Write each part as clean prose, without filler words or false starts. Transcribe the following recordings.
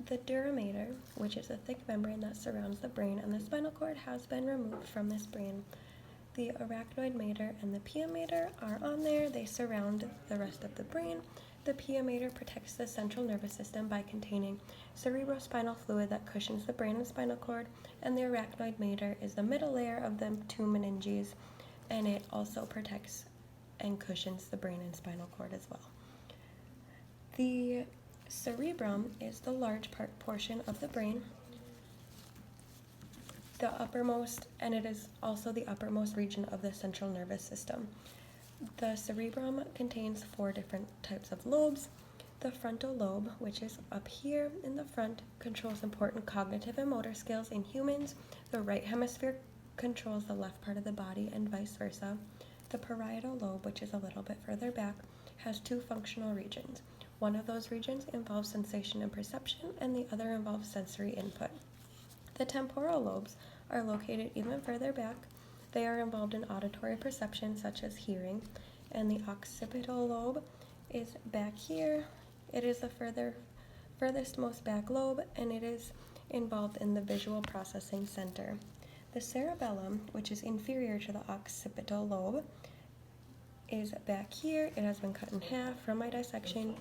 The dura mater, which is a thick membrane that surrounds the brain and the spinal cord, has been removed from this brain. The arachnoid mater and the pia mater are on there. They surround the rest of the brain. The pia mater protects the central nervous system by containing cerebrospinal fluid that cushions the brain and spinal cord, and the arachnoid mater is the middle layer of the two meninges, and it also protects and cushions the brain and spinal cord as well. The cerebrum is the large portion of the brain, the uppermost, and it is also the uppermost region of the central nervous system. The cerebrum contains 4 different types of lobes. The frontal lobe, which is up here in the front, controls important cognitive and motor skills in humans. The right hemisphere controls the left part of the body and vice versa. The parietal lobe, which is a little bit further back, has 2 functional regions. One of those regions involves sensation and perception, and the other involves sensory input. The temporal lobes are located even further back. They are involved in auditory perception, such as hearing, and the occipital lobe is back here. It is the furthest most back lobe, and it is involved in the visual processing center. The cerebellum, which is inferior to the occipital lobe, is back here. It has been cut in half from my dissection.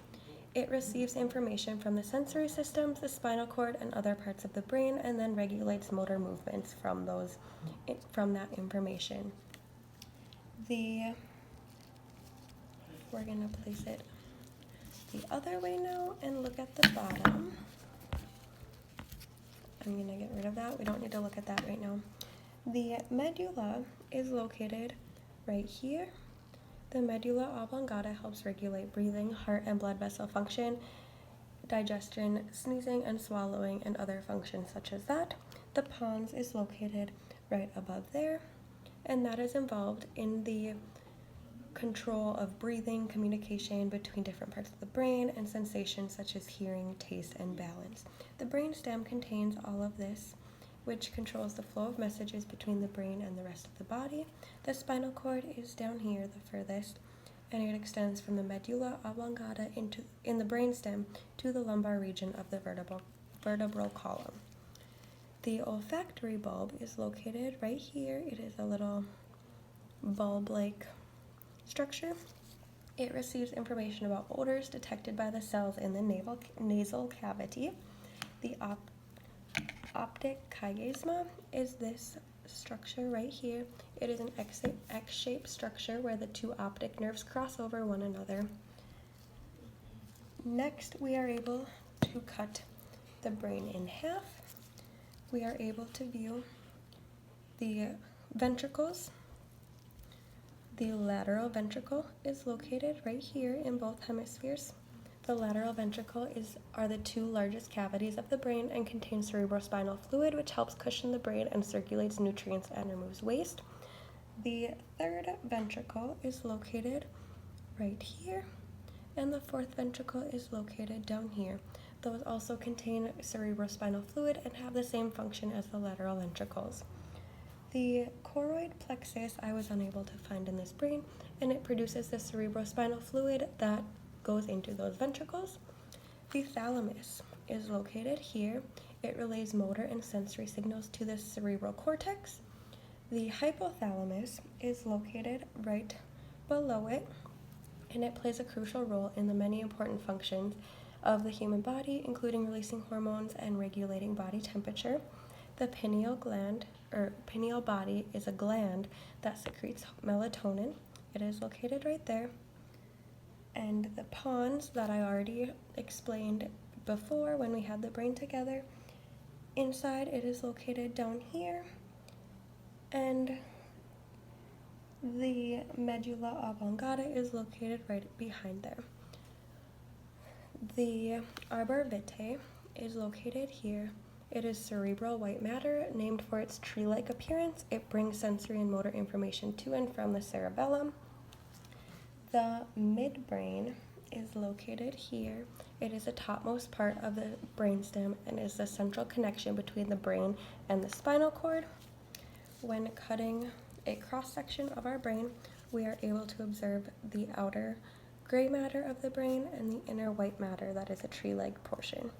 It receives information from the sensory systems, the spinal cord, and other parts of the brain, and then regulates motor movements from that information. We're going to place it the other way now and look at the bottom. I'm going to get rid of that. We don't need to look at that right now. The medulla is located right here. The medulla oblongata helps regulate breathing, heart and blood vessel function, digestion, sneezing and swallowing, and other functions such as that. The pons is located right above there, and that is involved in the control of breathing, communication between different parts of the brain, and sensations such as hearing, taste, and balance. The brainstem contains all of this, which controls the flow of messages between the brain and the rest of the body. The spinal cord is down here, the furthest, and it extends from the medulla oblongata in the brainstem to the lumbar region of the vertebral column. The olfactory bulb is located right here. It is a little bulb-like structure. It receives information about odors detected by the cells in the nasal cavity. The optic chiasma is this structure right here. It is an X-shaped structure where the 2 optic nerves cross over one another. Next, we are able to cut the brain in half. We are able to view the ventricles. The lateral ventricle is located right here in both hemispheres. The lateral ventricle are the 2 largest cavities of the brain and contains cerebrospinal fluid, which helps cushion the brain and circulates nutrients and removes waste. The 3rd ventricle is located right here, and the 4th ventricle is located down here. Those also contain cerebrospinal fluid and have the same function as the lateral ventricles. The choroid plexus I was unable to find in this brain, and it produces the cerebrospinal fluid that goes into those ventricles. The thalamus is located here. It relays motor and sensory signals to the cerebral cortex. The hypothalamus is located right below it, and it plays a crucial role in the many important functions of the human body, including releasing hormones and regulating body temperature. The pineal body is a gland that secretes melatonin. It is located right there. And the pons that I already explained before when we had the brain together, inside it is located down here, and the medulla oblongata is located right behind there. The arbor vitae is located here. It is cerebral white matter, named for its tree-like appearance. It brings sensory and motor information to and from the cerebellum. The midbrain is located here. It is the topmost part of the brainstem and is the central connection between the brain and the spinal cord. When cutting a cross-section of our brain, we are able to observe the outer gray matter of the brain and the inner white matter that is a tree-like portion.